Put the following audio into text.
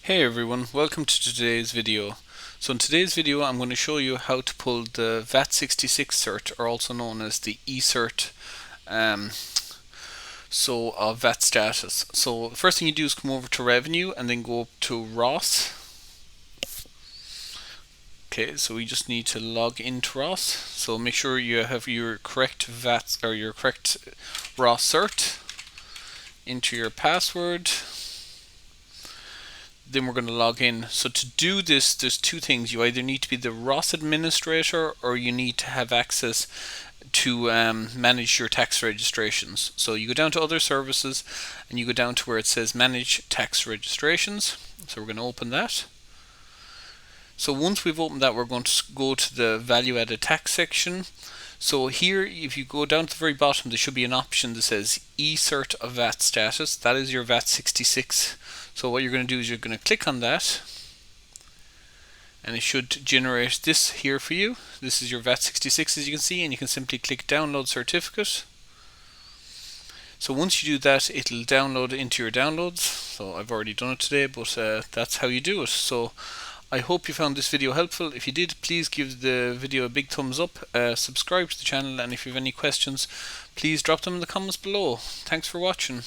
Hey everyone, welcome to today's video. So in today's video I'm going to show you how to pull the VAT66 cert, or also known as the eCert of VAT status. So the first thing you do is come over to revenue and then go up to ROS. Okay, so we just need to log into ROS. So make sure you have your correct VAT or your correct ROS cert. Enter your password. Then we're going to log in. So to do this, there's two things. You either need to be the ROS administrator or you need to have access to manage your tax registrations. So you go down to other services and you go down to where it says manage tax registrations. So we're going to open that. So once we've opened that, we're going to go to the value added tax section. So here, if you go down to the very bottom, there should be an option that says eCert of VAT status. That is your VAT66. So what you're going to do is you're going to click on that, and it should generate this here for you. This is your VAT66, as you can see, and you can simply click download certificate. So once you do that, it'll download into your downloads. So I've already done it today, but that's how you do it. So I hope you found this video helpful. If you did, please give the video a big thumbs up, subscribe to the channel, and if you have any questions, please drop them in the comments below. Thanks for watching.